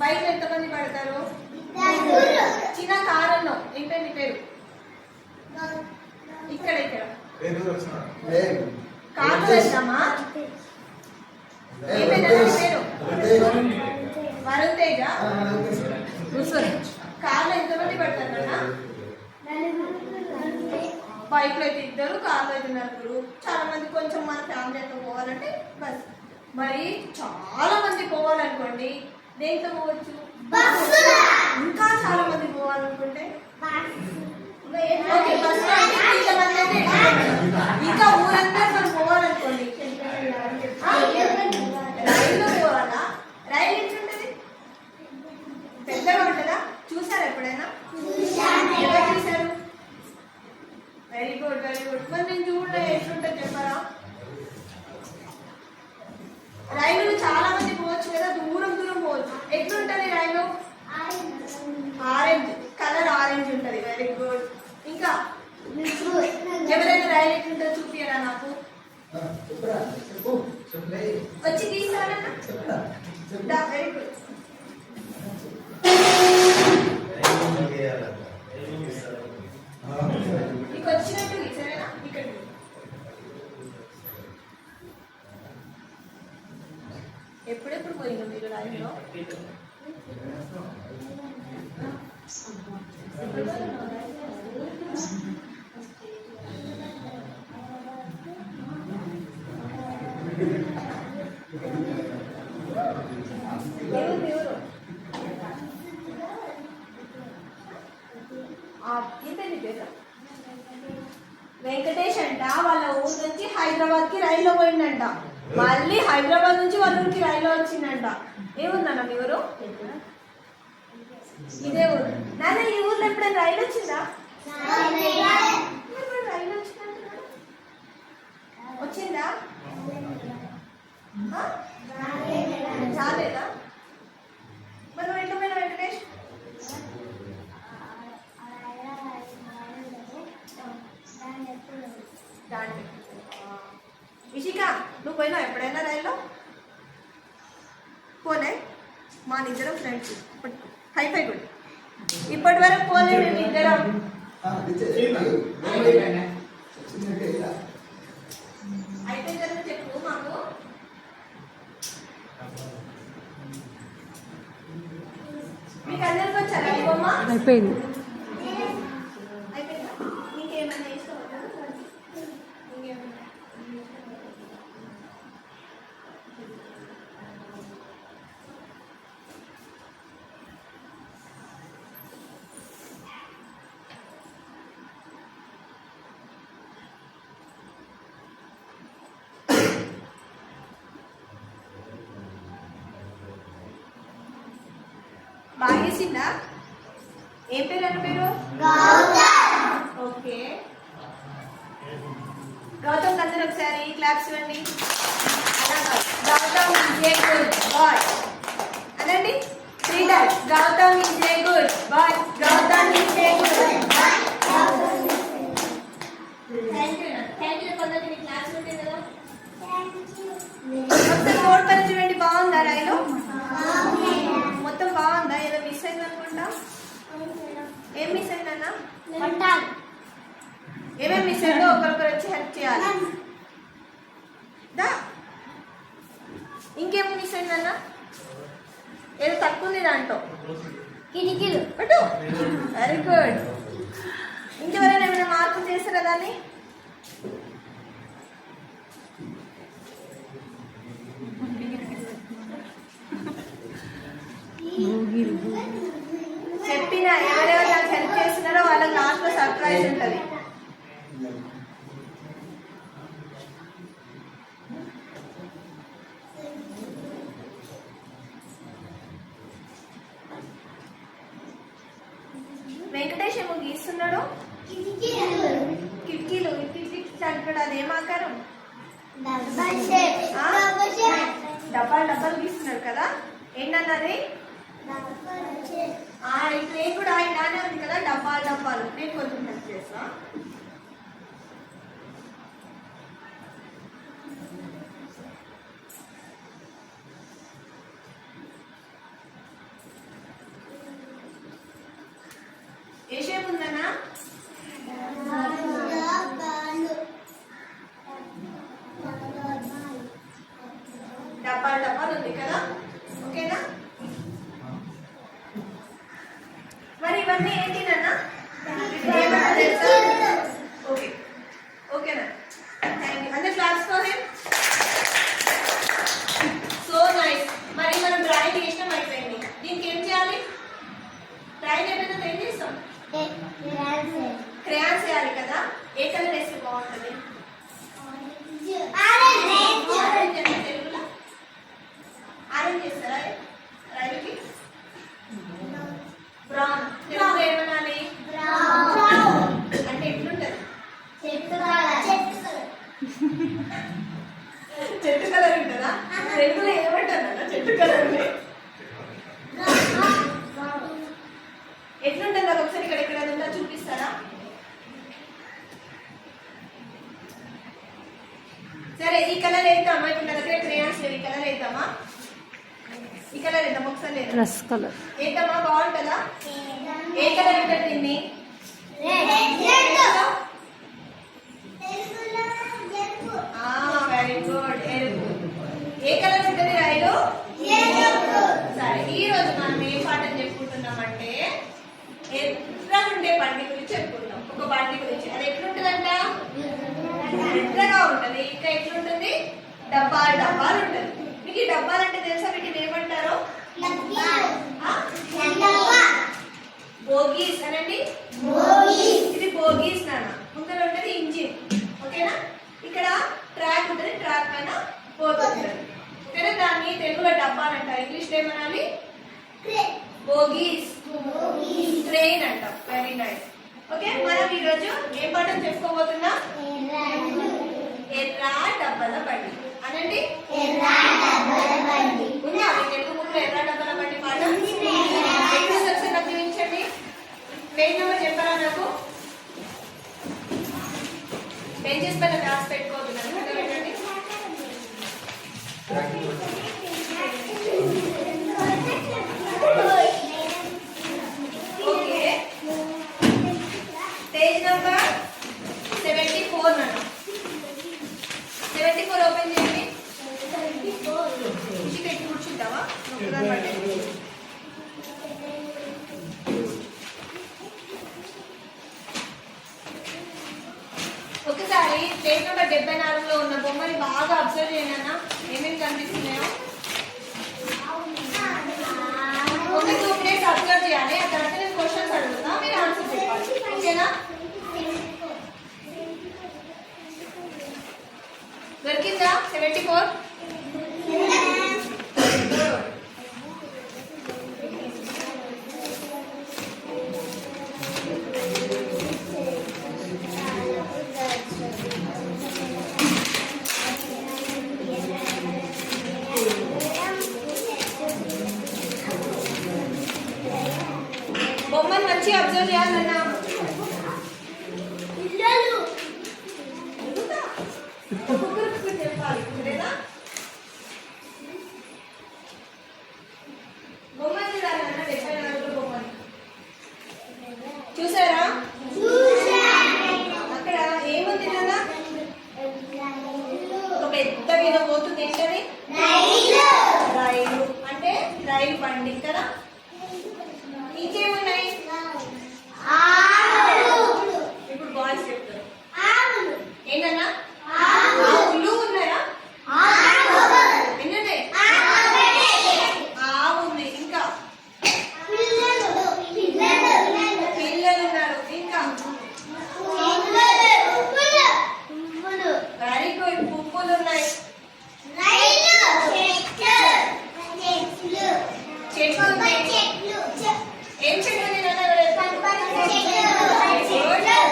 Bike ఎంతమంది పడతారు? చిన్న కారణం ఏంటండి పేరు? ఇక్కడ ఇక్కడ కారు వెళ్తామా? ఏమైనా పేరు? వరుణ్ తేజ. కార్లో ఎంతమంది పడతారు అన్న? బైక్ లో అయితే 2, కార్లో అయితే 4. చాలా మంది కొంచెం మన ఫ్యామిలీ అంతా పోవాలంటే బస్. మరి చాలా మంది పోవాలనుకోండి దేంతో పోవచ్చు? ఇంకా చాలా మంది పోవాలనుకుంటే ఇంకా ఊరంతా మనం పోవాలనుకోండి రైల్లో పోవాలా? రైలు ఎట్లుంటది? పెద్దగా ఉంటుందా? చూసారా ఎప్పుడైనా? ఎలా చూసారు? Very good very good. మరి నేను చూడలే, ఎట్లుంటుంది చెప్పారా? రైలు చాలా మంది పోవచ్చు కదా, దూరం దూరం పోవచ్చు. ఎట్లుంటది రైలు? ఆరెంజ్ కలర్, ఆరెంజ్ ఉంటది. Very good. ఇంకా ఎవరైనా రైలు ఎట్లుంటుందో చూపియరా నాకు? వచ్చి తీసారన్నా? Very good. నీకు వచ్చినట్టు సరేనా? ఇక్కడ ఎప్పుడెప్పుడు పోయినా మీరు రైల్లో? వెంకటేష్ అంట వాళ్ళ ఊరు నుంచి హైదరాబాద్ కి రైల్లో పోయిందంట. మళ్ళీ హైదరాబాద్ నుంచి వాళ్ళ ఊరికి రైల్లో వచ్చిందంట. ఏముందన్న మీ ఊరు? ఇదే ఊరు. నాన్న ఈ ఊర్లో ఎప్పుడైనా రైలు వచ్చిందా? రైలు వచ్చిందంటున్నాడు. వచ్చిందా? చాలేదా? మరి నువ్వు ఎట్లా పోయినా వెంకటేష్? ఇషిక నువ్వు పోయినావు ఎప్పుడైనా రైల్లో? పోలే. మా నిజరం ఫ్రెండ్స్ హైఫై కూడా ఇప్పటి వరకు పోలే మేము ఇద్దరం. అయితే చెప్పు మాకు. మీకు అందరికి వచ్చారా బొమ్మ? అయిపోయింది. అయిపోయిందా? ఇంకేమన్నా ఇష్టం? ఇంకేమన్నా బాగా చేసిందా? ఏం పేరు అన్న పేరు? ఓకే. గౌతమ్ అందరూ ఒకసారి క్లాప్స్ ఇవ్వండి. Gautam is a good boy అనండి. 3 times. Gautam is a good boy. Gautam is a good boy. Thank you. కొందరికి నీ క్లాస్ ఉంటుంది కదా. ఒకసారి బోర్డు పని చూడండి. బాగుందా రైలు? మొత్తం బాగుందా? ఏదో మిస్ అయింది అనుకుంటా. ఏం మిస్ అయిందన్నా? ఏమేమి మిస్ అయిందో ఒకరికొకరు వచ్చి హెల్ప్ చేయాలి. ఇంకేం మిస్ అయిందన్నా? ఏదో తక్కువ ఉంది దాంట్లో. కిటికీలు అటు. Very good. ఇంకెవరైనా ఏమైనా మార్పు చేస్తారా దాన్ని? చెప్పిన ఎవరెవరు నాకు హెల్ప్ చేస్తున్నారో వాళ్ళకి లాస్ట్లో సర్ప్రైజ్ ఉంటుంది. వెంకటేష్ ఏమో గీస్తున్నాడు. కిటికీలు అంటాడు. అదేం ఆకారం? డబ్బాలు గీస్తున్నాడు కదా. ఏంటన్నది? ఇప్పుడు నేను కూడా ఆయననే ఉంది కదా. డబ్బాలు నేను కొంచెం హెల్ప్ చేస్తా. ఇవన్నీ ఏంటి నాన్న? ఏమన్నా తెలుసా? ఓకే ఓకేనా? Thank you. అందరు class for him. So nice. మరి మనం డ్రాయింగ్ చేసినాం, అయిపోయింది. దీనికి ఏం చేయాలి? డ్రాయింగ్ అయిపోయింది ఏం చేస్తాం? క్రేయాన్స్ వేయాలి కదా. ఏ కలర్ వేస్తే బాగుంటుంది? ఆరెంజ్ అంటే తెలుగులో ఆరెంజ్ చేస్తారా రైలుకి? బ్రౌన్. తెలుగులో ఏమనాలి? అంటే ఎట్లుంటది? చెట్టు కలర్ ఉంటుందా? తెలుగులో ఏమంటారు చెట్టు కలర్? ఎట్లుంటుంది అది ఒకసారి ఇక్కడ ఇక్కడ ఉందా చూపిస్తారా? సరే ఈ కలర్ వేద్దామా? ఇప్పుడు నా దగ్గర క్రేయాన్స్ లేవు. ఈ కలర్ వేద్దామా? ఈ కలర్ వేద్దాం ఒకసారి. డ్రెస్ కలర్ వేద్దామా? బాగుంటుందా? ఏ కలర్ ఉంటుంది దీన్ని? Very good. ఎరుపు. ఏ కలర్ ఉంటుంది రైలు? సరే ఈ రోజు మనం ఏ పాఠం చెప్పుకుంటున్నామంటే ఎర్రగా ఉండే బండి గురించి చెప్పుకుంటాం. ఒక బండి గురించి. అది ఎట్లుంటుందంట? ఎర్రగా ఉంటుంది. ఇంకా ఎట్లుంటుంది? డబ్బాలు డబ్బాలు ఉంటుంది. మీకు ఈ డబ్బాలు అంటే తెలుసా? వీటిని ఏమంటారు? బోగీస్ అనండి. ఇది బోగీస్ నాన్న. ముందర ఉంటుంది ఇంజిన్. ఓకేనా? ఇక్కడ ట్రాక్ ఉంటుంది. ట్రాక్ పైన పోతుంది. ఓకేనా? దాన్ని తెలుగులో డబ్బాలు అంటారు. ఇంగ్లీష్ లో ఏమనాలి? బోగీస్. ట్రైన్ అంటాం. Very nice. ఓకే మనం ఈరోజు ఏ పాఠం చెప్పుకోబోతున్నాం? ఎర్ర డబ్బాల బండి అనండి. ఉందా మీ తెలుగు బుక్ ఎర్ర డబ్బాల బండి పాఠం? ఒకసారి నాకు చూపించండి. పేజ్ నెంబర్ చెప్పారా నాకు? పేజెస్ పైన రాసి పెట్టుకోవద్దు. పెట్టండి. ఓకే పేజ్ నెంబర్ 74 నాన్న. 74 ఓపెన్ చేయండి. ఇషిక ఇటు కూర్చుంటావా? ఒకసారి పేజ్ నెంబర్ 74లో ఉన్న బొమ్మని బాగా అబ్జర్వ్ చేయండి అన్న. ఏమేమి కనిపిస్తున్నాయో ఒక 2 మినిట్స్ అబ్జర్వ్ చేయాలి. ఆ తర్వాత నేను క్వశ్చన్స్ అడుగుతా, మీరు ఆన్సర్ చెప్పాలి. ఓకేనా? దొరికిందా 74? బొమ్మను మంచిగా అబ్జర్వ్ చేయాలన్నా. చెప్పాలి లేదా? బొమ్మను చూడాలన్నా 74 బొమ్మని చూసారా? అక్కడ ఏముంది కదా? ఒక పెద్ద మీద పోతుంది. ఏంటది? రైలు. అంటే రైలు బండి కదా. ఇంకేమున్నాయి? ఇప్పుడు బాయ్స్ చెప్తారు. ఏంటన్నా? ఆవులు ఉన్నాయా? ఎన్నున్నాయి? ఆవు ఉంది. ఇంకా పిల్లలు ఉన్నారు. ఇంకా వెరీ గుడ్. పువ్వులు ఉన్నాయి. చెట్లు ఉన్నాయి. ఏం చెట్టు ఉంది నాన్న?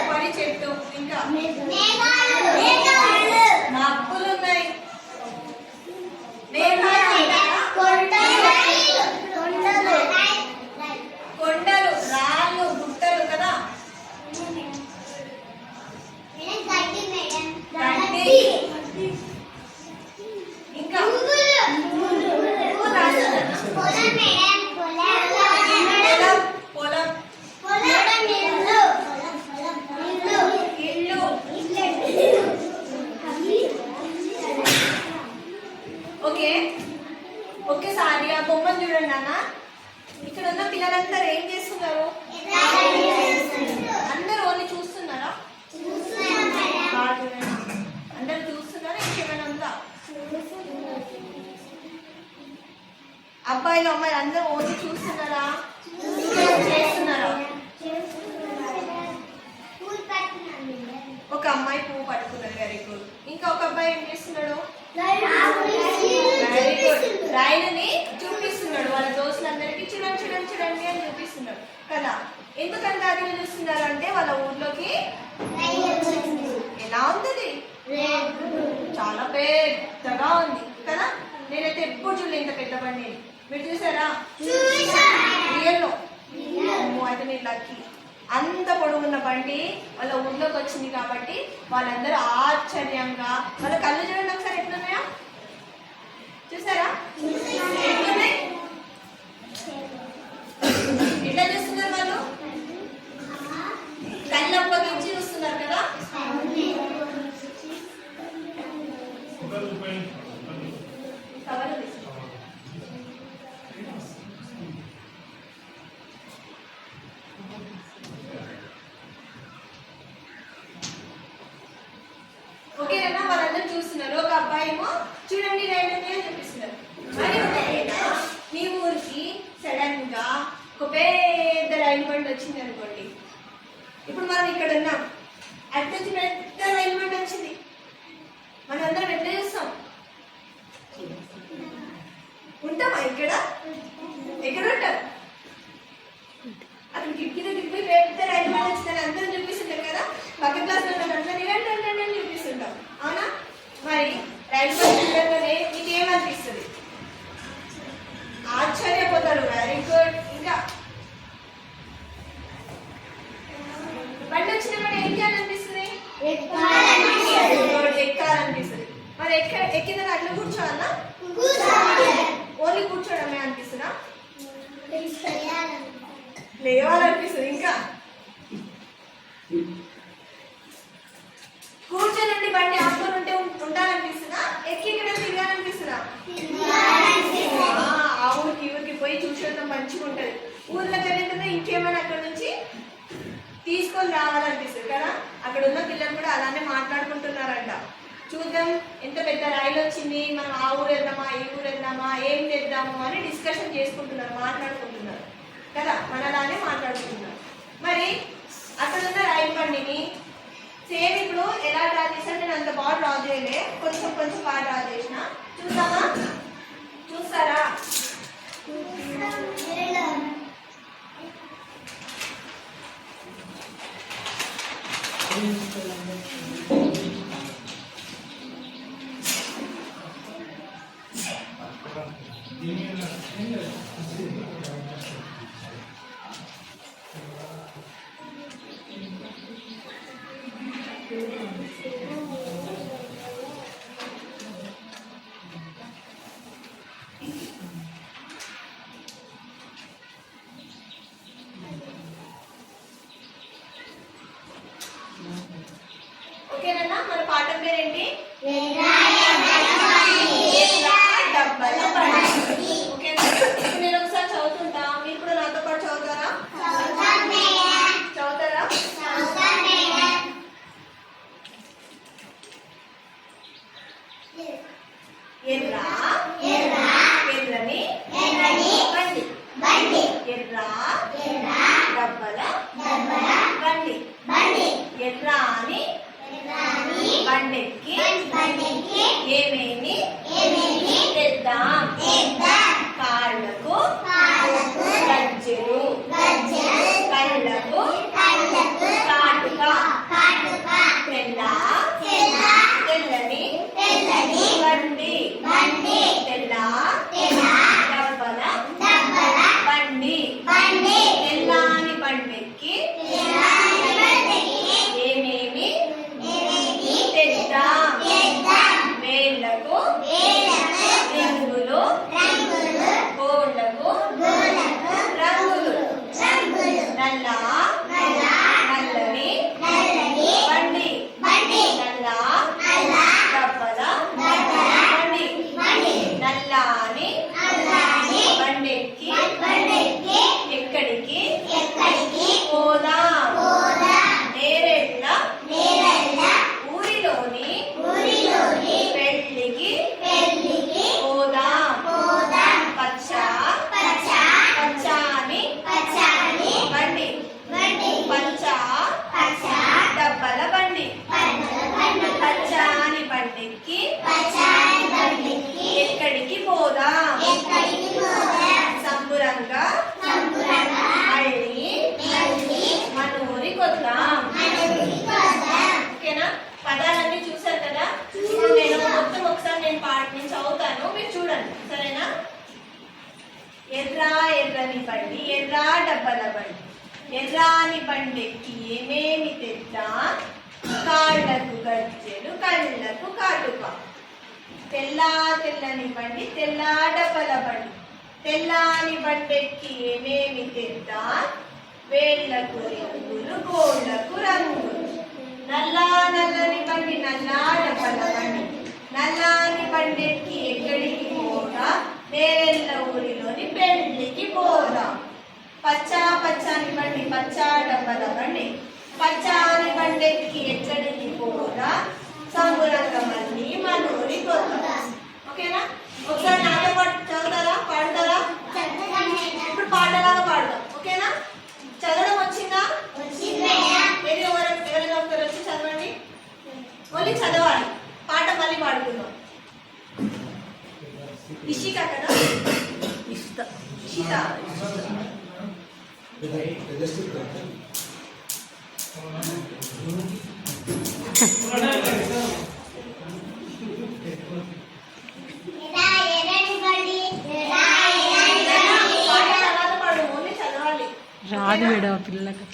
పడి చెట్టు. ఇంకా మబ్బులు ఉన్నాయి. కొండలు, రాళ్ళు, గుట్టలు కదా. ఇంకా పొలం, ఇల్లు. ఓకే ఒకేసారి ఆ బొమ్మను చూడండి అన్న. ఇక్కడ ఉన్న పిల్లలందరూ ఏం చేస్తున్నారు? అందరూ ఓన్లీ చూస్తున్నారా? అందరూ చూస్తున్నారా? ఇంకేమైనా ఉందా? అబ్బాయిలు అమ్మాయిలు అందరూ ఓన్లీ చూస్తున్నారా? చేస్తున్నారా? ఒక అమ్మాయి పువ్వు పట్టుకున్నది, వెరీ గుడ్. ఇంకా ఒక అబ్బాయి ఏం చేస్తున్నాడు? Very good. రైలుని చూపిస్తున్నాడు వాళ్ళ దోస్తులందరికీ, చూడండి చూడండి చూడండి అని చూపిస్తున్నాడు కదా. ఎందుకంటే అది చూస్తున్నారు అంటే వాళ్ళ ఊర్లోకి ఎలా ఉంది? చాలా పెద్దగా ఉంది కదా. నేనైతే ఎప్పుడు చూడలేదు ఇంత పెద్ద బండి. మీరు చూసారా? రియల్లో అయితే మీరు లక్కీ. అంత పొడుగున్న బండి వాళ్ళ ఊర్లోకి వచ్చింది కాబట్టి వాళ్ళందరూ ఆశ్చర్యంగా, వాళ్ళ కళ్ళు చూడండి ఒకసారి ఎట్లున్నాయా, చూసారా? ఎట్లున్నాయి? ఎట్లా చూస్తున్నారు వాళ్ళు? కళ్ళు అప్పగించి చూస్తున్నారు కదా. ఓకేనా? వాళ్ళందరూ చూస్తున్నారు. ఒక అబ్బాయి ఏమో చూడండి రైలు అని చూపిస్తున్నారు. మరి మీ ఊరికి సడన్ గా ఒక పెద్ద రైలు బండి వచ్చింది అనుకోండి. ఇప్పుడు మనం ఇక్కడ ఉన్నాం, అటు నుంచి పెద్ద రైలు బండి వచ్చింది, మనం అందరం ఎట్లా చూస్తాం? ఉంటామా? ఇక్కడ ఎక్కడ ఉంటాం? అక్కడ కిటికీలో పెద్ద రైలు బండి వచ్చిందని అందరం చూపిస్తుంటాం కదా. పక్క క్లాస్ లో చూపిస్తుంటాం, అవునా? మరి రైలు బండి చూడగానే మీకు ఏమనిపిస్తుంది? ఆశ్చర్యపోతారు. Very good. ఇంకా బండి వచ్చినప్పుడు ఏం చేయాలనిపిస్తుంది? ఎక్కాలనిపిస్తుంది. మరి ఎక్కిన అట్లా కూర్చోవాలా? ఓన్లీ కూర్చోవడమే అనిపిస్తుందా? లేవాలనిపిస్తుంది. ఇంకా కూర్చోనండి బండి ఆపుకొని ఉంటే ఉండాలనిపిస్తుందా? ఎక్కి ఇక్కడ తిరగాలనిపిస్తుందా? ఆ ఊరికి పోయి చూసేద్దాం, మంచిగా ఉంటుంది. ఊర్లోకి వెళ్ళింటే ఇంకేమైనా అక్కడ నుంచి తీసుకొని రావాలనిపిస్తుంది కదా. అక్కడ ఉన్న పిల్లలు కూడా అలానే మాట్లాడుకుంటున్నారంట. చూద్దాం ఎంత పెద్ద రైలు వచ్చింది, మనం ఆ ఊరు వెళ్దామా, ఈ ఊరు వెళ్దామా, ఏం చేద్దాము అని డిస్కషన్ చేసుకుంటున్నారు, మాట్లాడుకుంటున్నారు కదా. మనలానే మాట్లాడుకుంటున్నారు. మరి అక్కడ ఉన్న రైలు బండిని సేమ్ ఇప్పుడు ఎలా డ్రా చేశాను, నేను అంత బాగా డ్రా చేయలే, కొంచెం కొంచెం బాగా డ్రా చేసిన. చూద్దామా? చూస్తారా? ఓకేనా? మన పాఠం పేరేంటి? ఓకేనా? నేను ఒకసారి చదువుతుంటా, మీరు కూడా నాతో పాటు చదువుతారా? చదువుతారా? ఎర్రని బండి, ఎర్ర డబ్బల బండి. ఎర్ర అని బండెక్కి ఏమేమి తెద్దాం? కాళ్ళకు గజ్జెలు, కళ్ళకు కాటుక, తెల్లని బండి, తెల్ల డబ్బల బండి. తెల్లని బండెక్కి ఏమేమి తెద్దాం? వేళ్ళకు రింగులు, గోళ్ళకు రంగులు. ఎర్ర డబ్బల బండి. ఎర్రాని బండెక్కి ఏమేమి తెద్దాం? కాళ్ళకు గజ్జెలు, కళ్ళకు కాటుక. తెల్లని బండి, తెల్ల డబ్బల బండి. తెల్లాని బండెక్కి ఏమేమి తెద్దాం? వేళ్లకు రింగులు, గోళ్లకు రంగులు. నల్లని బండి, నల్ల డబ్బల బండి. నల్లాని బండెక్కి ఎక్కడికి పోదా? నేరెళ్ళ ఊరిలోని పెళ్లికి పోదా. పచ్చాని బండి, పచ్చా డబ్బల బండి. పచ్చాని బండెక్కి ఎక్కడికి పోదా? సంబురంగమల్లి మనూరి పోదా. ఓకేనా? ఒకసారి నాతో పాటు చదువుతారా, పాడతారా? ఇప్పుడు పాటలాగా పాడదాం. ఓకేనా? చదవడం వచ్చిందా? ఎవరైనా ఒకరు వచ్చి చదవండి. ఓన్లీ చదవాలి, పాట మళ్ళీ పాడుకుందాం. ఇషిక కదా, ఇషిత. రాదు మేడం పిల్లలకి.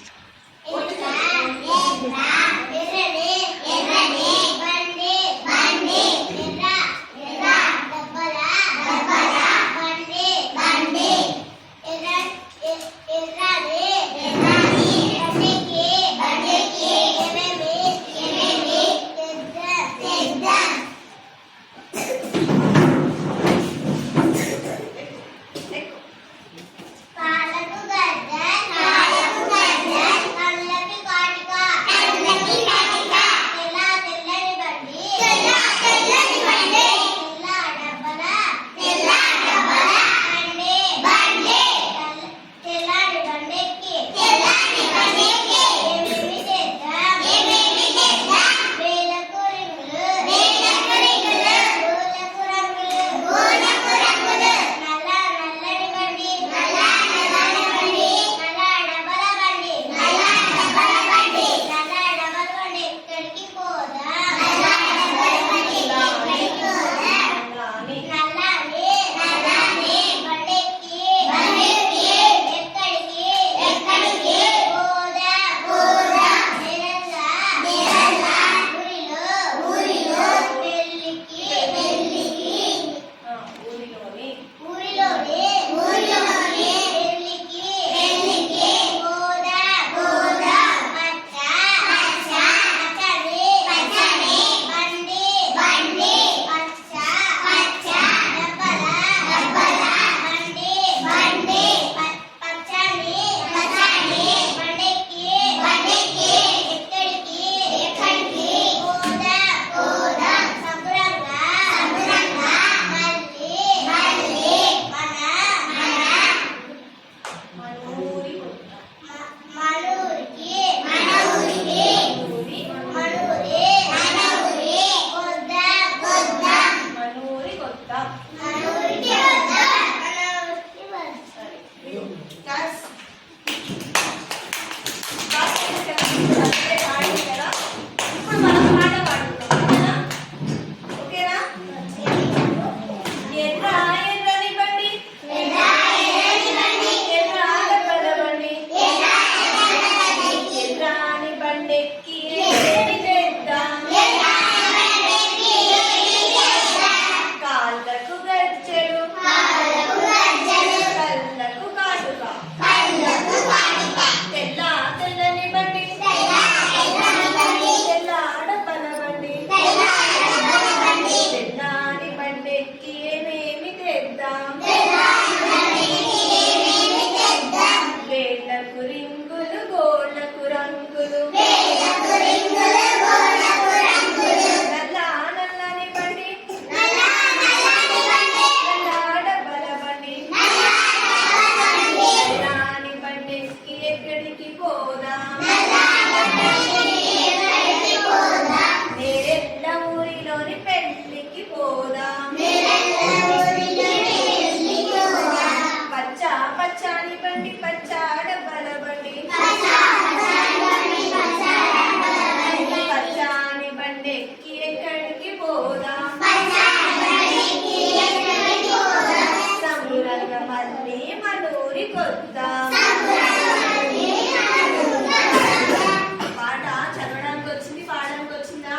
పాట చదవడానికి వచ్చింది, పాడడానికి వచ్చిందా?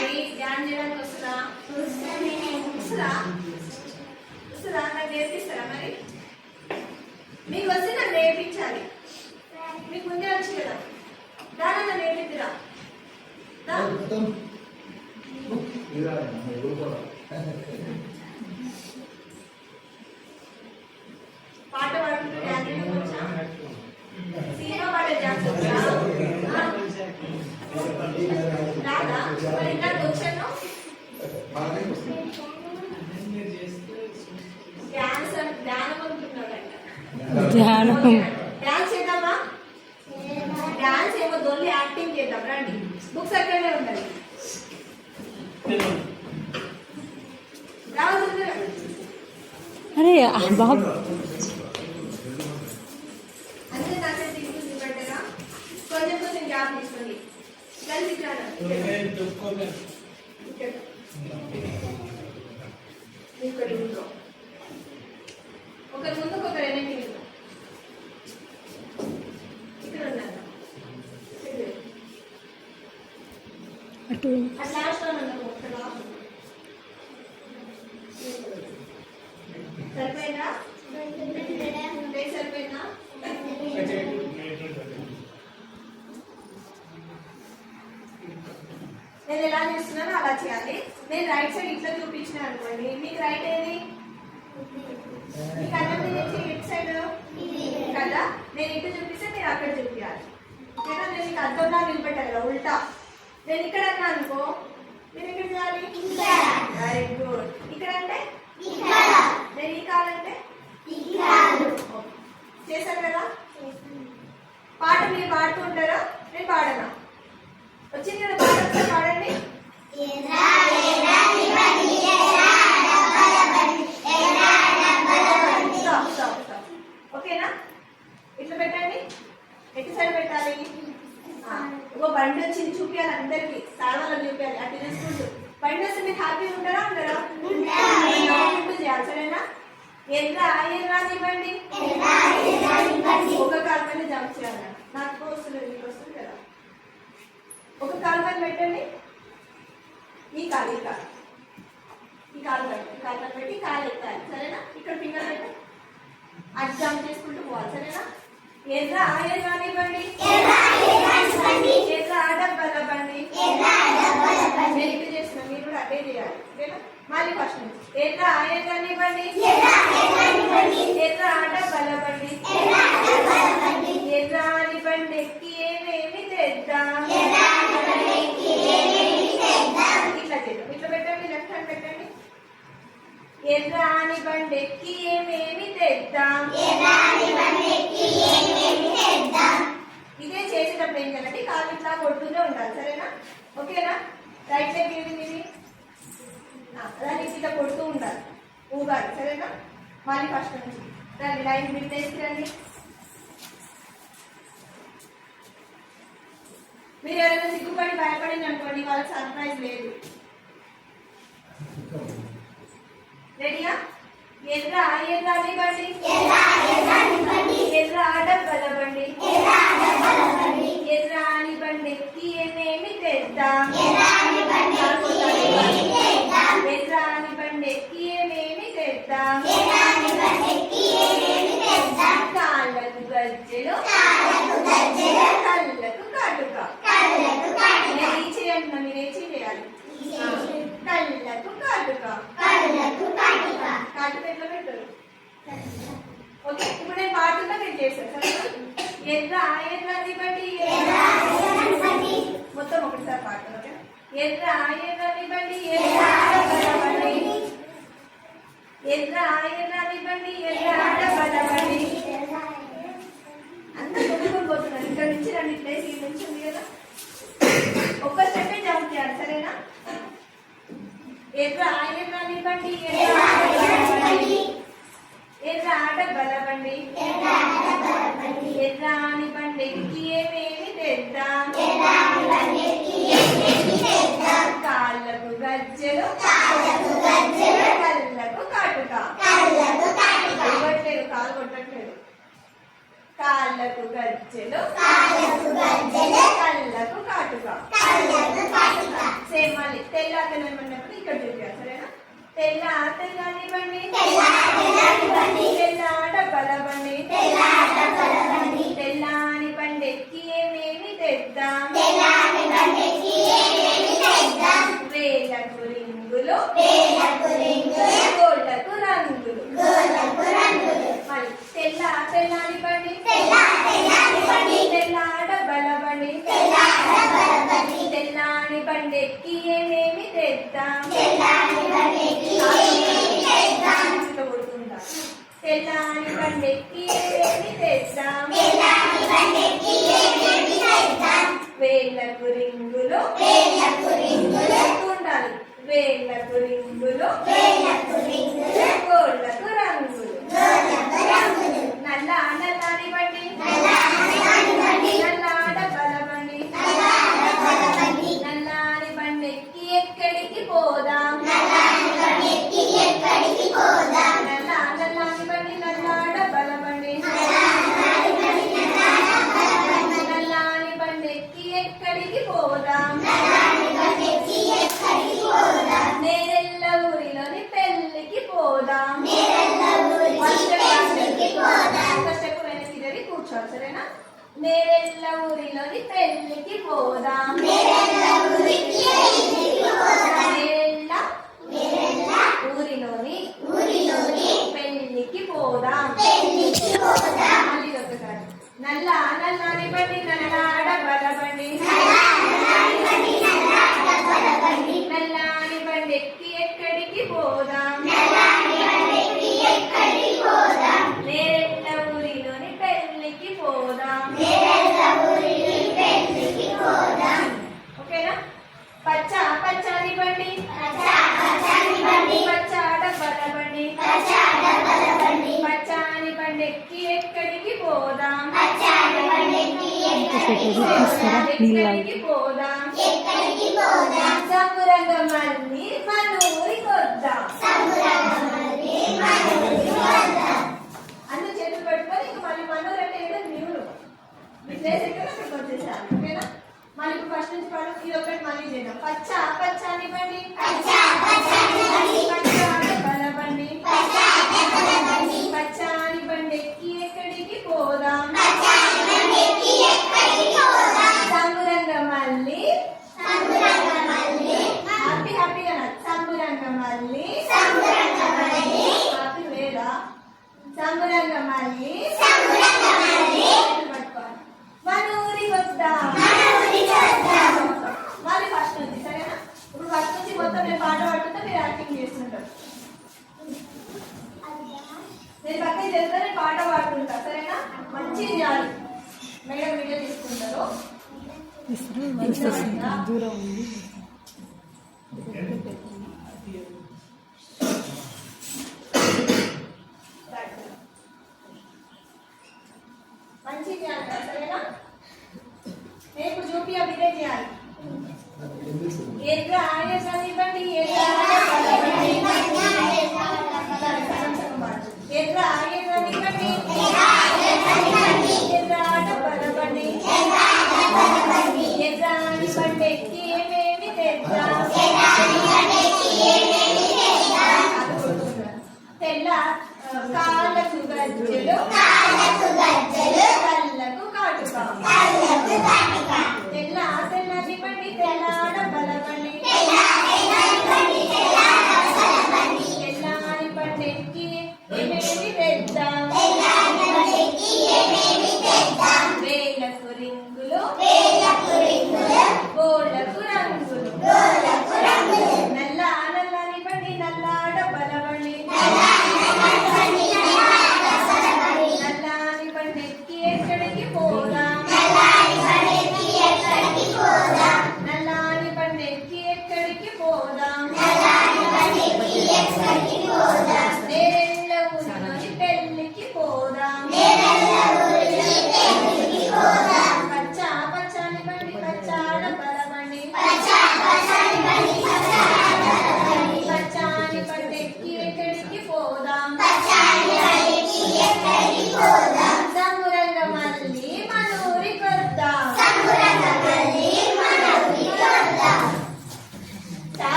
మరి ధ్యానం చేయడానికి వస్తుందా? వస్తుందా? వస్తుందా? నాకు నేర్పిస్తారా? మరి మీకు వస్తే నాకు నేర్పించాలి. మీకు ముందే వచ్చు కదా, దాని నేర్పిద్దిరా. పాట పాడుకుంటూ ధ్యానం చేయడం వచ్చా? సినిమా పాట ధ్యానం వచ్చా? రాదా? మరి ఇంకా వచ్చాను ధ్యానం అనుకుంటున్నాడంట. డాన్స్ చేద్దామా? డాన్స్ ఏమో దొల్లి యాక్టింగ్ చేద్దాం రండి. బుక్స్ అక్కడనే ఉండాలి. అరే బాబు అంటే నాకే తీసుకుని పెట్టరా? కొంచెం కొంచెం గ్యాప్ తీసుకోండి. కలిసి ఒకరి ముందు ఒకరు ఎన్ని ఇక్కడ ఉన్నారు. అటు లాస్ట్ ఉన్నారు. సరిపోయిందా? సరిపోయిందా? నేను ఎలా చేస్తున్నానో అలా చేయాలి. నేను రైట్ సైడ్ ఇట్లా చూపించిన అనుకోండి, మీకు రైట్ ఏది? మీకు అన్నం తినేసి ఎట్ సైడ్ కదా, నేను ఇటు చూపిస్తే మీరు అక్కడ చూపించాలి. ఓకేనా? నేను మీకు అర్థంలా నిలబెట్టాలి కదా ఉల్టా. నేను ఇక్కడ అన్నా అనుకో, మీరు ఎక్కడ చేయాలి? Very good. ఇక్కడ అంటే నేను ఈ కాలంటే చేశాను కదా. పాట మీరు పాడుతూ ఉంటారా? నేను పాడనా? వచ్చింది కదా పాట, ఒకసారి పాడండి. ఓకేనా? ఇట్లా పెట్టండి. ఎటు సైడ్ పెట్టాలి? ఇంకో బండి వచ్చింది చూపించాలి అందరికి, సాడవాళ్ళకి చూపించాలి. అటు చూసుకుంటూ బండి వస్తే మీరు హ్యాపీగా ఉంటారా? ఉంటారా? చేయాలి. సరేనా? ఎర్రా ఇవ్వండి. ఒక కాలు పైన జంప్ చేయాలి. నాకు వస్తుంది, మీకు వస్తుంది కదా. ఒక కాలు పైన పెట్టండి. ఈ కాలు పైన పెట్టి కాలు ఎత్తాలి. సరేనా? ఇక్కడ ఫింగర్ పెట్టి అది జంప్ చేసుకుంటూ పోవాలి. సరేనా? ఎర్రా ఇవ్వండి. ఎర్రా డబ్బాల బండి. నేను ఇటు చేసిన, మీరు కూడా అదే చేయాలి. ఓకేనా? మళ్ళీ ఫస్ట్ నుంచి ఎర్రా ఇవ్వండి. ఎర్రా డబ్బాల బండి. ఎర్రా అని బండి ఎక్కి ఏమేమి తెద్దాం. ఇట్లా చేద్దాం. ఇట్లా పెట్టండి. లెఫ్ట్ హ్యాండ్ పెట్టండి. ఎర్రా అని బండి ఎక్కి ఏమేమి తెద్దాం. ఇదే చేసేటప్పుడు ఏం చేయాలంటే కాలు ఇట్లా కొడుతూనే ఉండాలి. సరేనా? ఓకేనా? రైట్ లెగ్ ఏది మీది, దాన్ని ఇట్లా కొడుతూ ఉండాలి, ఊగాలి. సరేనా? మళ్ళీ ఫస్ట్ నుంచి దాన్ని లైన్ మీరు తీసుకురండి. మీరు ఎవరైనా సిగ్గుపడి భయపడింది అనుకోండి, వాళ్ళకి సర్ప్రైజ్ లేదు. రెడీయా? ఎర్రా అని బండి. ఎర్రా డబ్బాల బండి. ఎర్రా అని బండి ఎక్కి ఏమేమి తెద్దాం. ఎర్రా అని బండి ఎక్కి ఏమేమి తెద్దాం. కాళ్ళకు గజ్జెలు, కళ్ళకు కాటుక. నేను ఈ చేయండి, మీరు ఏ చేయాలి? కళ్ళకు కాటుక. కాటుక ఎట్లా పెట్టరు? ఓకే, ఇప్పుడు నేను పాడుతున్నా, మీరు చేశారు. సరేనా? ఎర్రా అని బండి. మొత్తం ఒకటిసారి పాడుతున్నా. ఓకే? ఎర్రా అని బండి. ఎర్రా అని బండి. అంతా కొనుక్కోబోతున్నారు. ఇక్కడ నుంచి రండి. ప్లేస్ ఈ నుంచి ఉంది కదా, ఒక్క స్టెప్ జంప్ చేయాలి. సరేనా? ఎర్రా అని బండి. ఎర్రా డబ్బాల బండి. ఎర్రా అని బండి ఎక్కి ఏమేమి తెద్దాం. కాళ్ళకు గజ్జెలు, కళ్ళకు కాటుక. కాలు కొట్టండి. కాళ్ళకు గజ్జెలు కళ్ళకు కాటుక. సేమ్ మళ్ళీ తెల్ల తెల్లమన్నప్పుడు ఇక్కడ చూపించారు సరేనా. తెల్ల తెల్లని బండి తెల్ల డబ్బల బండి తెల్లని బండెక్కి ఏమేమి తెద్దాం వేలకు రింగులు గోళ్ళకు రంగులు. మళ్ళీ తెల్ల తెల్లని బండి తెల్ల డబ్బల బండి తెల్లని బండెక్కి ఏమేమి తెద్దాం తెల్లని బండెక్కి ఏమేమి తెద్దాం వేళ్ళకు రింగులు ఉండాలి. వేళ్ళకు రింగులు గోళ్ళకు రంగులు. నల్ల నల్లని బండి నల్ల డబ్బల బండి నల్లని బండెక్కి ఎక్కడికి పోదాం నల్ల నల్లని బండి నల్ల డబ్బల బండి నల్లని బండెక్కి ఎక్కడికి పోదాం నేరెళ్ళ ఊరిలోని పెళ్ళికి పోదాం. ఒక స్టెప్ వెనక్కి జరిగి కూర్చోవాలి సరేనా. నేరెళ్ళ ఊరిలోని పెళ్ళికి పోదాం నేరెళ్ళ ఊరిలోని పెళ్ళికి పోదాం. మళ్ళీ ఒకసారి నల్ల నల్లని బండి నల్ల డబ్బల బండి నల్లని బండెక్కి ఎక్కడికి పోదాం నేరెళ్ళ ఊరిలోని పెళ్ళికి పోదాం. ఓకేనా. పచ్చ పచ్చని బండి పచ్చ డబ్బల బండి పచ్చని బండెక్కి ఎక్కడికి పోదాం ఎక్కడికి పోదాం సంబురంగ మళ్ళీ మనూరికి వద్దాం. అందరూ చేతులు పెట్టుకొని ఇంక మళ్ళీ మనూరు అంటే ఏదో నీవులు మీ ప్లేస్ ఎక్కడ అక్కడికి వచ్చేసారు. ఓకేనా. మళ్ళీ ఇప్పుడు ఫస్ట్ నుంచి పాడు ఇది ఒకటి మళ్ళీ చేద్దాం. పచ్చ పచ్చని బండి పచ్చ డబ్బల బండి పచ్చని బండెక్కి ఎక్కడికి పోదాం సంబురంగ మళ్ళీ హ్యాపీ హ్యాపీగా సంబురంగ మళ్ళీ హ్యాపీ లేదా సంబురంగ మళ్ళీ పట్టుకోవాలి. మనూరికి వద్దాం మళ్ళీ ఫస్ట్ నుంచి సరేనా. ఇప్పుడు ఫస్ట్ నుంచి మొత్తం నేను పాట పాడుతుంటే మీరు యాక్టింగ్ చేస్తుంటారు. నేను పక్కన చేస్తే నేను పాట పాడుతుంటా సరేనా. మంచిగా చేయాలి. మేడం వీడియో తీసుకుంటారు. దూరం ఉంది. మంచిగా చేయాలి సరేనా. నేను ఇప్పుడు చూపి అభిదే చేయాలి. ఎట్లా ఆడేసరి బండి ఎట్లా ఎట్లా ఆడేసరి బండి ఎట్లా డబ్బల బండి ఎట్లా బండెక్కి ఏమేమి తెద్దాం తెల్ల కాళ్ళకు గజ్జెలు కళ్ళకు కాటుక. తెల్ల తెల్లని బండి తెల్ల డబ్బల బండి తెల్లని బండెక్కి ఏమేమి తెద్దాం వేలకు రింగులు గోళ్ళకు రంగులు. నల్ల నల్లని బండి నల్ల డబ్బల బండి నల్ల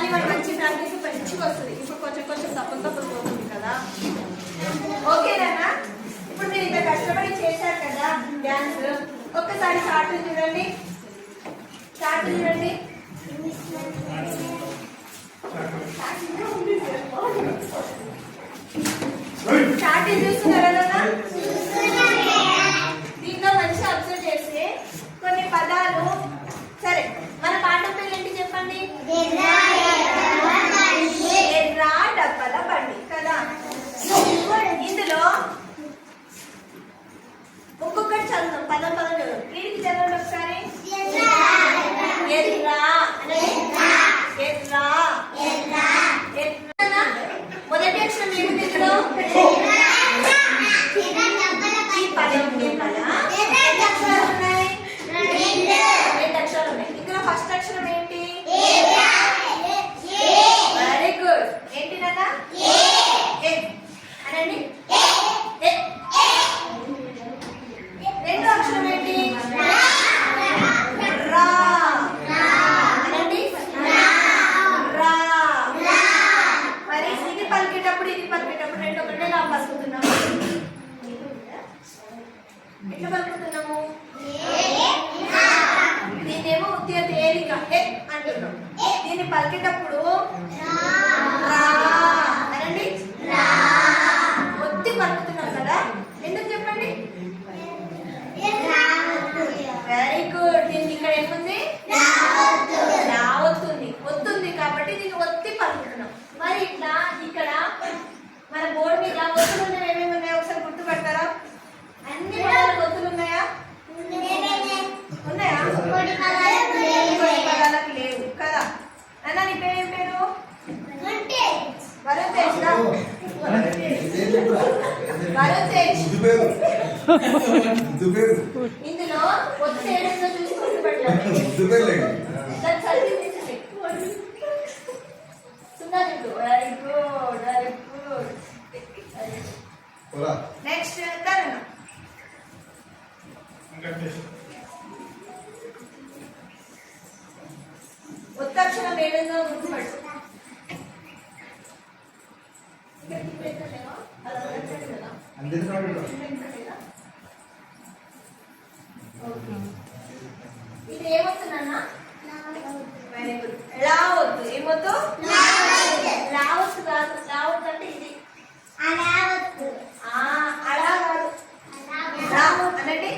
మళ్ళీ మన మంచి ప్రాక్టీస్ మంచిగా వస్తుంది. ఇప్పుడు కొంచెం కొంచెం తప్పులు పోతుంది కదా. ఓకేనా? ఇప్పుడు మీరు ఇంత కష్టపడి చేశారు కదా డ్యాన్స్. ఒక్కసారి చార్ట్ చూడండి. చార్ట్ చూడండి. చార్ట్ చూస్తున్నారా? దీంట్లో మంచిగా అబ్జర్వ్ చేస్తే కొన్ని పదాలు. సరే, మన పాఠం పేరు ఏంటి చెప్పండి? ఎర్రా డబ్బల బండి కదా. ఇందులో ఒక్కొక్కటి చదువుతాం, పదం పదం చదువు. వీడికి చదవండి ఒకసారి. ఎర్రా ఎర్రా ఎర్రా. మొదటి అక్షరం ఏమిటి ఇందులో? ఈ పదం ఎన్ని అక్షరాలు ఉన్నాయి? 2 అక్షరాలు ఉన్నాయి. ఇందులో ఫస్ట్ అక్షరం ఏంటి? Very good. ఏంటి నాన్న? అనండి. రెండో అక్షరం ఏంటి? రా. అనండి. రా. మరి ఇది పలికేటప్పుడు రెండు ఒకటే లా పలుకుతున్నాము. ఎట్లా పలుకుతున్నాము? దీన్నేమో ఉత్తిగా తేలిక అంటున్నాం. దీన్ని పలికేటప్పుడు రా అనండి. ఒత్తి పలుకుతున్నాం కదా. ఎందుకు చెప్పండి? Very good. దీనికి ఇక్కడ ఏముంది? రావతుంది. ఒత్తుంది కాబట్టి దీన్ని ఒత్తి పలుకుతున్నాం. మరి ఇట్లా ఇక్కడ మన బోర్డు మీద ఒత్తులు ఉన్నవి ఏమేమి ఉన్నాయో ఒకసారి గుర్తుపడతారా? అన్ని పదాలకు ఒత్తులు ఉన్నాయా? ఉన్నాయా? కొన్ని పదాలకు లేవు కదా. అన్న నీ పేరు ఏం పేరు? వరుణ్ తేజ్. ఇందులో ఒత్తి ఏడేదో చూసి గుర్తుపెట్టాలి. Very good, very good. Next Taruna. ఉత్తక్షరం ఏడేదో గుర్తుపట్టు. ఇది ఏమవుతుందన్నా? Very good. లావద్దు. ఏమవుతు? లావద్దు కాదు. లావద్దు అంటే ఇది. అలా కాదు. అనండి.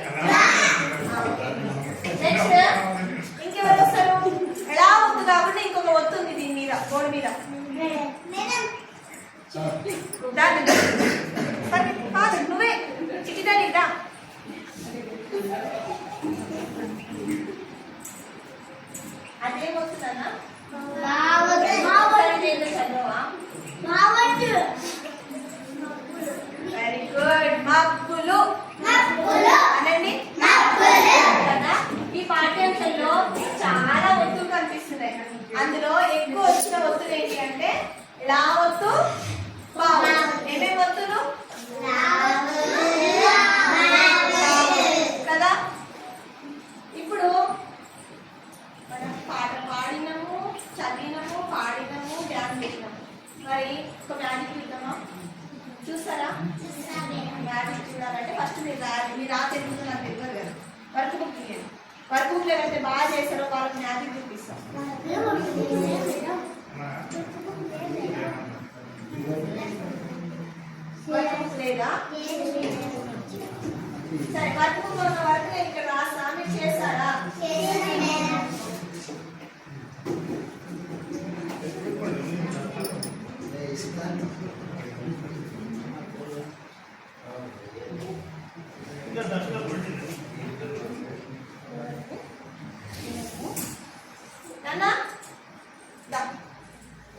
నెక్స్ట్ ఇంకెవరు వస్తారు? ఎలా వద్దు కాబట్టి ఇంకొక ఒత్తు ఉంది దీని మీద, బోర్డు మీద. నువ్వే చిటిదాని దా. అదేమవుతుందన్నా? చదవా? Very good. మబ్బులు అనండి కదా. ఈ పాఠ్యాంశంలో చాలా ఒత్తులు కనిపిస్తున్నాయి. అందులో ఎక్కువ వచ్చిన ఒత్తులు ఏంటి అంటే లా ఒత్తు, బా ఒత్తు. ఏమేమి ఒత్తులు కదా. ఇప్పుడు మనం పాట పాడినాము, చదివినాము, పాడినాము, డ్యాన్స్ చేసినాము. మరి ఒక మ్యాజిక్ చూద్దామా? చూస్తారా? మ్యాజిక్ చూడాలంటే ఫస్ట్ మీరు రాత్రి ఎందుకు నాకు తెలియదు కదా. వర్క్ బుక్ తీయండి. వర్క్ బుక్ లేదంటే బాగా చేస్తారో వాళ్ళకి మ్యాజిక్ చూపిస్తాం. వర్క్ బుక్ లేదా? సరే, వర్క్ బుక్ ఉన్న వర్క్ నేను ఇక్కడ రాస్తా, మీరు చేస్తారా?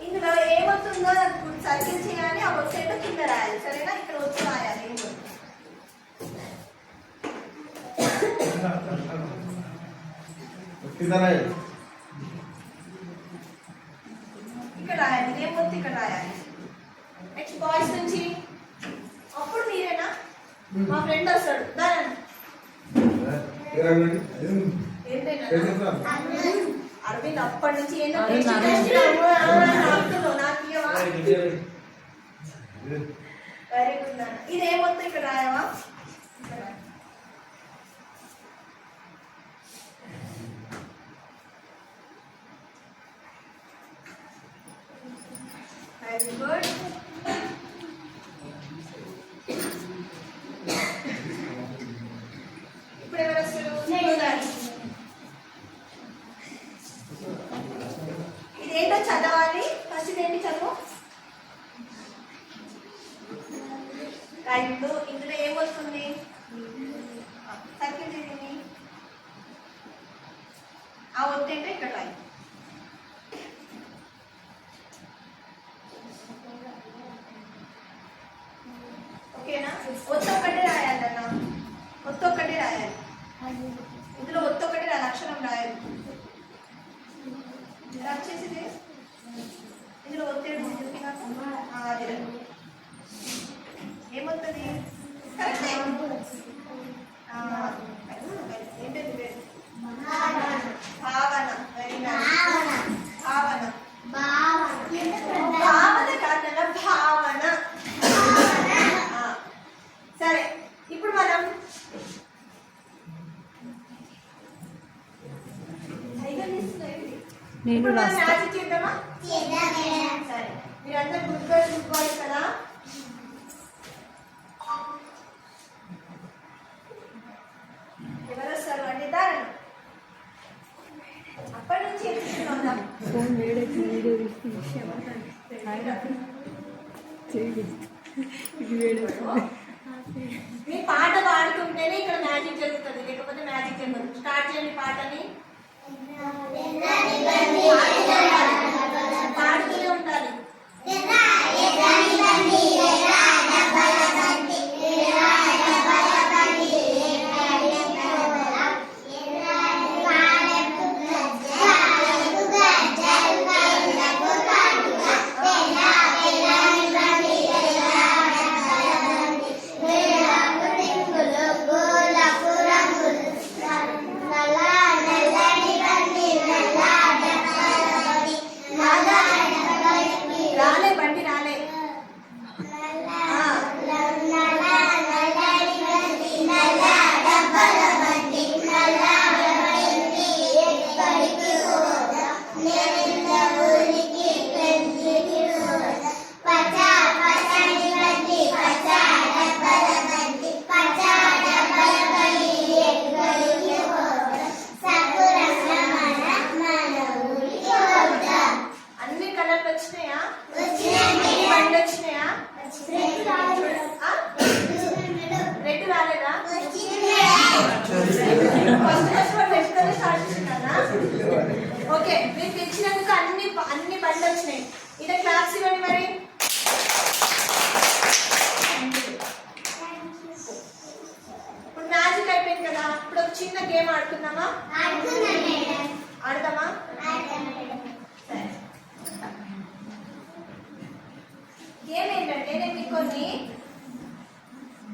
ఇందులో ఏమవుతుందో సర్కిల్ చేయాలి. ఆ వచ్చేటో కింద రాయాలి. సరేనా? ఇక్కడ వచ్చి రాయాలి. ఇక్కడ రాయాలి. ఏమవుతుంది ఇక్కడ రాయాలి. నెక్స్ట్ బాయ్స్ నుంచి అప్పుడు మీరేనా? మా ఫ్రెండ్ వస్తాడు. దాని అరవింద్ అప్పటి నుంచి ఏందో అరవింద్ టేస్ట్ అరవింద్. చేస్తున్నావు నాకు ఇయ్యవా వెరీ గుడ్ నాన్న ఇది ఏమొద్దు ఇక్కడ రాయవా వెరీ గుడ్ ఇప్పుడు ఎవరు వస్తారు ఇదేంటో చదవాలి ఫస్ట్ ఇదేంటి చదువు రైట్ ఇందులో ఏమొస్తుంది సర్కిల్ చేసింది ఆ ఒత్తేంటో ఇక్కడ రాయి ఓకేనా ఒత్తొక్కటే రాయాలన్న ఒత్తొక్కటే రాయాలి ఇందులో ఒత్తొక్కటే రాయాలి అక్షరం రాయాలి వచ్చేసింది ఇందులో ఒత్తేడు అది ఏమవుతుంది కరెక్ట్ ఏంటది భావన వెరీ నైస్ భావన భావన కాదన్న భావన సరే ఇప్పుడు మనం నేను రాస్తా మ్యాజిక్ చేద్దామా సరే మీరందరూ గుడ్ గర్ల్స్ గుడ్ బాయ్స్ కదా ఎవరు వస్తారు అంటే దారణ అప్పటి నుంచి ఎత్తుకున్నాం ఫోన్ వేడైతే వీడియో తీసి ఇది వేడవుతుంది మీ పాట పాడుతుంటేనే ఇక్కడ మ్యాజిక్ జరుగుతుంది లేకపోతే మ్యాజిక్ జరగదు స్టార్ట్ చేయండి పాటని పాడుతూనే ఉండాలి రాలే బండి రాలే అన్ని కలర్లు వచ్చినాయా బండి వచ్చినాయా రెడ్ రాలేదా ఓకే మీరు తెచ్చినందుకు అన్ని బండ్లు వచ్చినాయి ఇదే క్లాస్ ఇవ్వండి మరి ఇప్పుడు మ్యాజిక్ అయిపోయింది కదా ఇప్పుడు ఒక చిన్న గేమ్ ఆడుకుందామా ఆడదామా సరే గేమ్ ఏంటంటే నేను మీకు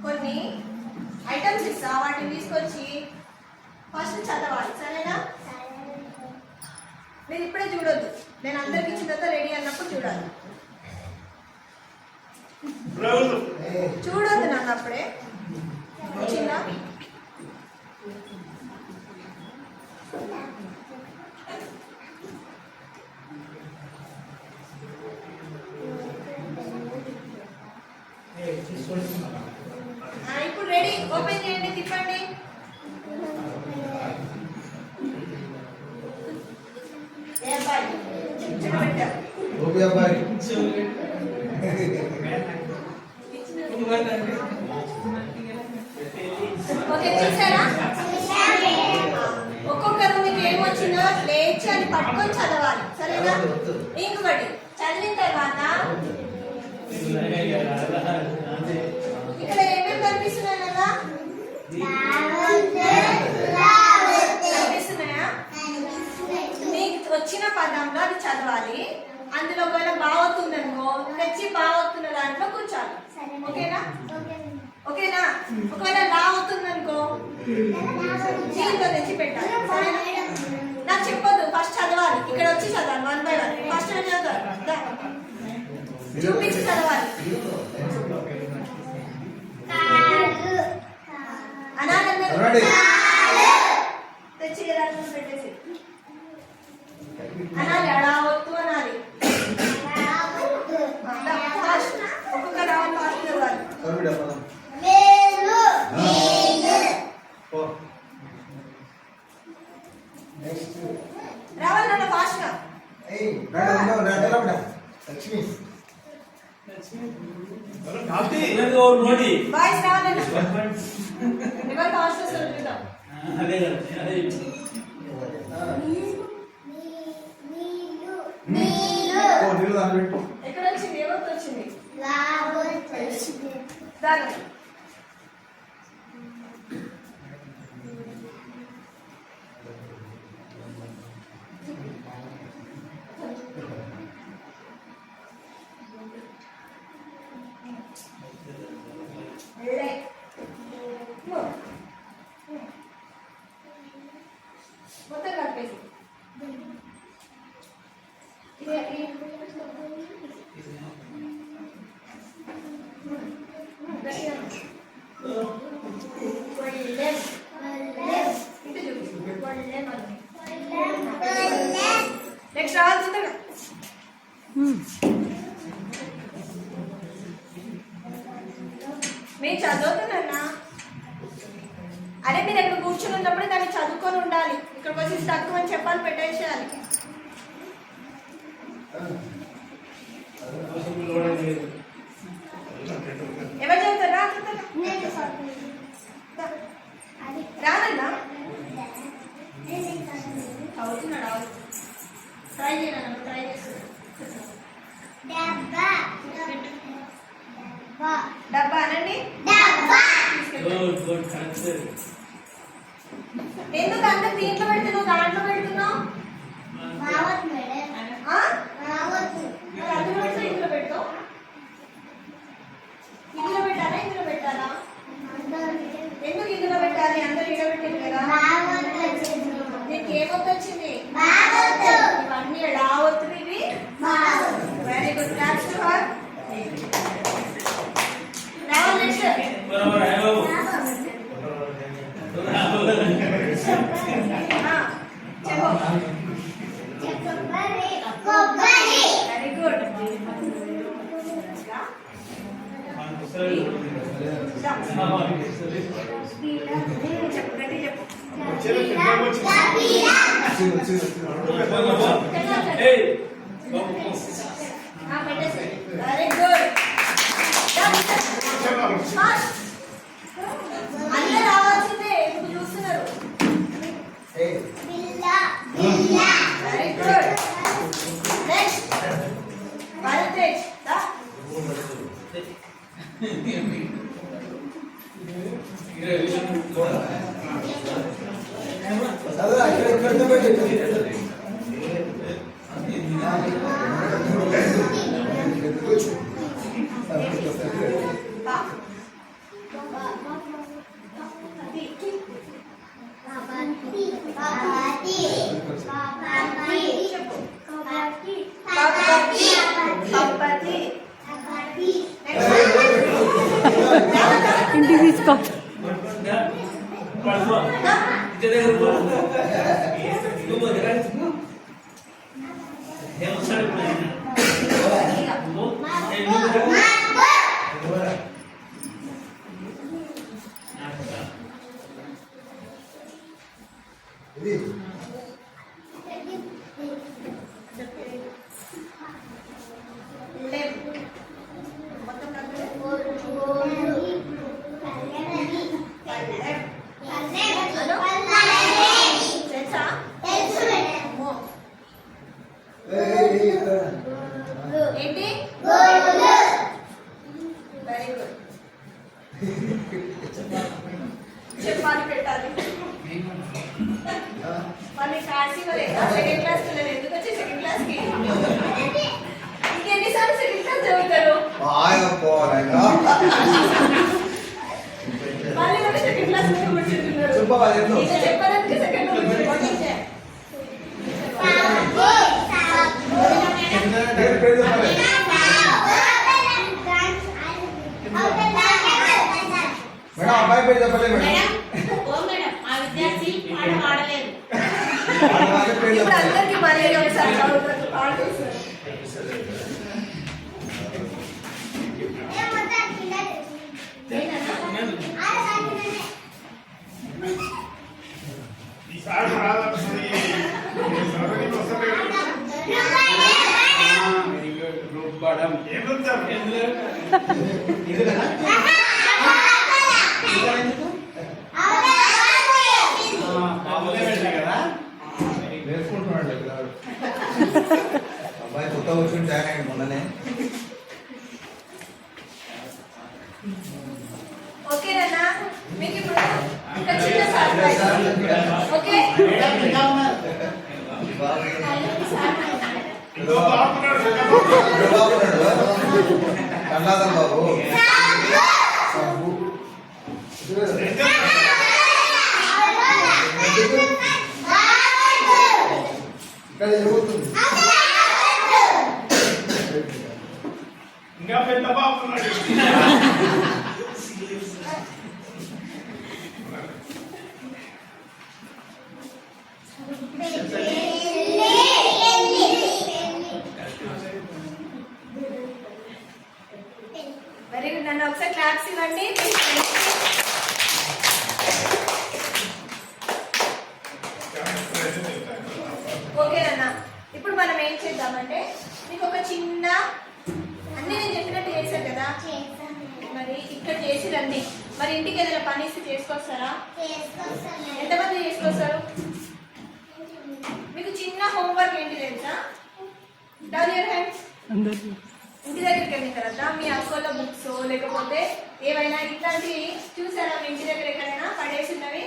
కొన్ని ఐటమ్స్ ఇస్తా వాటిని తీసుకొచ్చి ఫస్ట్ చదవాలి సరేనా మీరు ఇప్పుడే చూడొద్దు నేను అందరికి ఇచ్చిన తర్వాత రెడీ అన్నప్పుడు చూడాలి చూడొద్దు నన్ను అప్పుడే వచ్చిందా ఇప్పుడు రెడీ ఓపెన్ చేయండి తిప్పండి ఏ అబ్బాయి చిన్న పెట్టారు ఓకే చూసారా ఒక్కొక్కరు మీకు ఏమొచ్చిందో లేచి అని పట్టుకొని చదవాలి సరేనా ఇంకొకటి చదివిన తర్వాత ఇక్కడ ఏమేమి కనిపిస్తున్నాయి కదా కనిపిస్తున్నాయా మీకు వచ్చిన పదంలో అది చదవాలి అందులో ఒకవేళ బావతుందనుకో తెచ్చి బావతున్న దాంట్లో కూర్చోాలి ఓకేనా ఓకేనా ఒకవేళ రావుతుందనుకో జీవితం తెచ్చి పెట్టాలి సరేనా నాకు చెప్పొద్దు ఫస్ట్ చదవాలి ఇక్కడ వచ్చి చదవాలి 1 by 1. ఫస్ట్ చదవాలి, చూపించి చదవాలి. అనాలి తెచ్చి పెట్టేసి అనాలి, అడావద్దు అనాలి. ఒక్కొక్క రావాలి, ఫాస్ట్ చదవాలి. రావాలి నాన్న ఫాస్ట్ గా. వాయిస్ రావాలి, ఎవరు ఫాస్ట్ వస్తారు చూద్దాం. ఎక్కడ వచ్చింది, ఎవరితో వచ్చింది? దాని మొత్తం కలిపేసి నెక్స్ట్ రావాలి. మీరు చదువుతున్నా? అరే మీరు ఎక్కడ కూర్చొని ఉన్నప్పుడు దాన్ని చదువుకొని ఉండాలి. ఇక్కడికి వచ్చి తక్కువ అని చెప్పాలి, పెట్టేసేయాలి. ఎవరు చదువుతారా? రానన్నా అవుతున్నాడు. ట్రై చేయను, ట్రై చేస్తున్నా. డబ్బా అనండి. ఎందుకు అంత దీంట్లో పెడుతున్నావు, దాంట్లో పెడుతున్నావు? అందులో పెడతావు, ఇందులో పెడతావు. ఇందులో పెట్టాలా, ఇందులో పెట్టాలా? ఎందుకు ఇందులో పెట్టాలి? అందరూ ఇందులో పెట్టింది కదా. నీకు ఏమొద్దు వచ్చింది? ఇవన్నీ రావద్దు. ఇవి very good. Claps to her. Very good. చెప్పు, గట్టి చెప్పు. Very good. అన్నీ రావాల్సిందే, ఇప్పుడు చూస్తున్నారు. Very good. నెక్స్ట్ భారతేజ్. ఇంటికి తీసుకో. ఏంటి? Very good. చెప్పాలి, పెట్టాలి. మళ్ళీ కాసి సెకండ్ క్లాస్ పిల్లలు ఎందుకు వచ్చి సెకండ్ క్లాస్ కి ఇంకెన్నిసార్లు సెకండ్ క్లాస్ చదువుతారు? మళ్ళీ సెకండ్ క్లాస్ కూర్చుంటున్నారు. చెప్పాలంటే సెకండ్ ఇప్పుడు అందరికి మళ్ళీ ఒకసారి పాడుతున్నారు. అబ్బాయి కొత్త కూర్చుని జాయిన్ అయ్యండి మొన్ననే. ఓకేనా? మీకు ఇప్పుడు ఒక చిన్న సర్ప్రైజ్. ఓకే కన్నాదం బాబు ఇక్కడ ఏమవుతుంది? ఇంకా పెద్ద బాబు ఉన్నాడు. Very good. నన్ను ఒకసారి క్లాప్స్ ఇవ్వండి. ఓకేనా? ఇప్పుడు మనం ఏం చేద్దామంటే మీకు ఒక చిన్న అన్ని నేను చెప్పినట్టు చేశారు కదా, మరి ఇక్కడ చేసి రండి. మరి ఇంటికి ఏదైనా పని ఇస్తే చేసుకొస్తారా? ఎంతమంది చేసుకొస్తారు? మీకు చిన్న హోంవర్క్ ఏంటి తెలుసా? Down your hands. ఇంటి దగ్గరికి వెళ్ళిన తర్వాత మీ అక్కల బుక్స్ లేకపోతే ఏవైనా ఇట్లాంటివి చూసారా? మీ ఇంటి దగ్గర ఎక్కడైనా పడేసినవి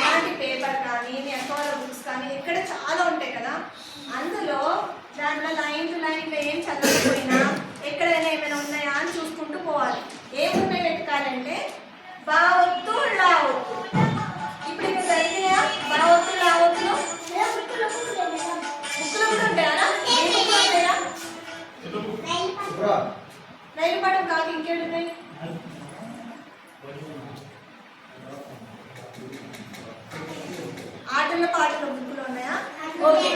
అలాంటి పేపర్ కానీ మీ అక్కల బుక్స్ కానీ ఇక్కడ చాలా ఉంటాయి కదా, అందులో దాంట్లో లైన్ టు లైన్ ఏం చదవకపోయినా ఎక్కడైనా ఏమైనా ఉన్నాయా అని చూసుకుంటూ పోవాలి. ఏమున్నాయి వెతకాలంటే బావొత్తు లావొత్తు. ఇప్పుడు ఇక్కడ జరిగినాయా బావొత్తు లావొత్తులు? బుక్కులు కూడా ఉంటాయా? రైలు పడవ కాదు, ఇంకేమి ఉన్నాయి? ఆటల పాటల బుక్కులు ఉన్నాయా? ఓకే,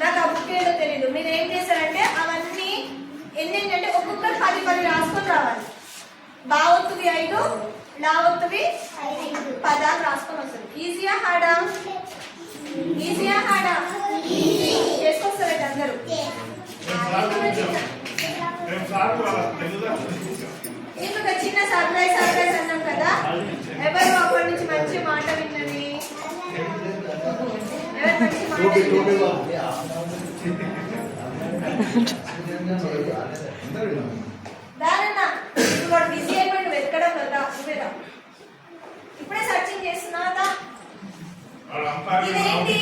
నాకు ఆ బుక్ ఏంటో తెలీదు. మీరు ఏం చేస్తారంటే అవన్నీ ఎన్నింటంటే ఒక్కొక్కరు 10 రాసుకొని రావాలి. బావొత్తువి 5, లావొత్తువి 10 రాసుకొని వస్తారు. ఈజీయా హార్డా? ఈజీయా హార్డా? చేసుకొస్తారండి అందరూ. ఇప్పుడు ఒక చిన్న సర్ప్రైజ్ అన్నాం కదా, ఎవరు అప్పటి నుంచి మంచి మాట విన్నది? ఎవరు మంచి మాట దానన్నా ఇప్పుడు బిజీ అయిపోయింది వెతకడం కదా, నువ్వేరా ఇప్పుడే సర్చింగ్ చేస్తున్నావా? ఇదేంటి?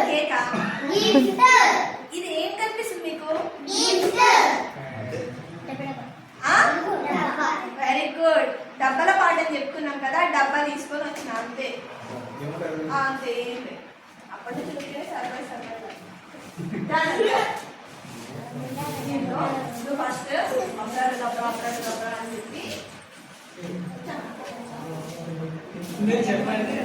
కేకా? ఇది ఏం కనిపిస్తుంది మీకు? Very good. డబ్బాల పాట అని చెప్పుకున్నాం కదా, డబ్బా తీసుకొని వచ్చిన అంతే. అంతే అప్పటి నుంచి సర్ప్రైజ్ ఫస్ట్ డబ్బా అని చెప్పి చెప్పండి.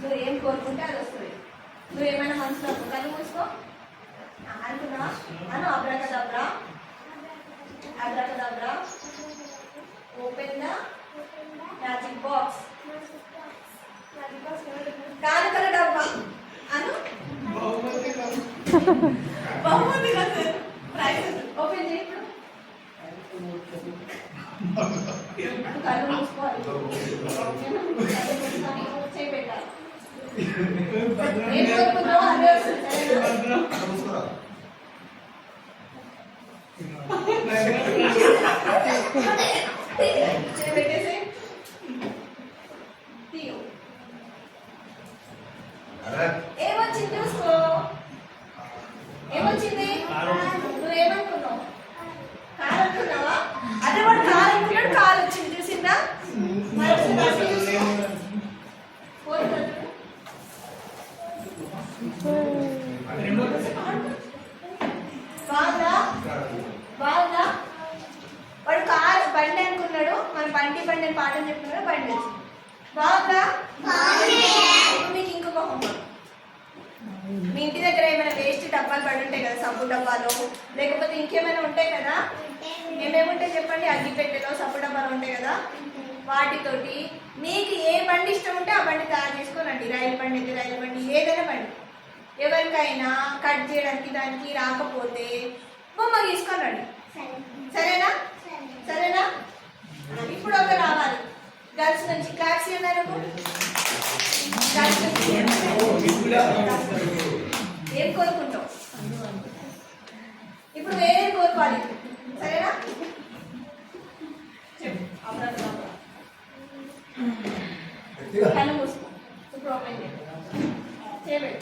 నువ్వు ఏం కోరుకుంటే అది వస్తుంది. నువ్వు ఏమైనా మనసులో కళ్ళు మూసుకో అనుకున్నా అను. అబ్రాకదబ్రా అబ్రాకదబ్రా ఓపెన్ ద మ్యాజిక్ బాక్స్. కానుకల డబ్బా అను. బహుమతి కదా, ప్రైజ్ ఓపెన్ చేయి. ఇప్పుడు కళ్ళు మూసుకోవాలి, చేయబెట్టాలి. ఏం కోరుకున్నావు అదే వస్తుంది. పెట్టేసి తీయు. ఏమొచ్చింది చూసుకో. ఏమొచ్చింది? నువ్వేమనుకున్నావు? కారు అనుకున్నావా? అదే వాడు కారు అనుకున్నాడు, కారు వచ్చింది. చూసిందా? పోయిందా? బాగుందా బాగుందా వాడు కారు బండి అనుకున్నాడు మన బండి బండి అని పాఠం చెప్తున్నాడు బండి వచ్చింది బాగుందా ఇప్పుడు మీకు ఇంకొక హోంవర్క్ మీ ఇంటి దగ్గర ఏమైనా వేస్ట్ డబ్బాలు పడి ఉంటాయి కదా సబ్బు డబ్బాలు లేకపోతే ఇంకేమైనా ఉంటాయి కదా ఏమేముంటాయి చెప్పండి అగ్గిపెట్టెలో సబ్బు డబ్బాలు ఉంటాయి కదా వాటితోటి మీకు ఏ బండి ఇష్టం ఉంటే ఆ బండి తయారు చేసుకోనండి రైలు బండి అయితే రైలు బండి ఏదైనా బండి ఎవరికైనా కట్ చేయడానికి దానికి రాకపోతే బొమ్మ గీసుకోనండి సరేనా సరేనా ఇప్పుడు ఒక రావాలి గర్ల్స్ నుంచి క్లాప్స్ అన్నారు ఏం కోరుకుంటావు ఇప్పుడు వేరే కోరుకోవాలి సరేనా చెప్పు కళ్ళు మూసుకో ఇప్పుడు ఓపెన్ చేయండి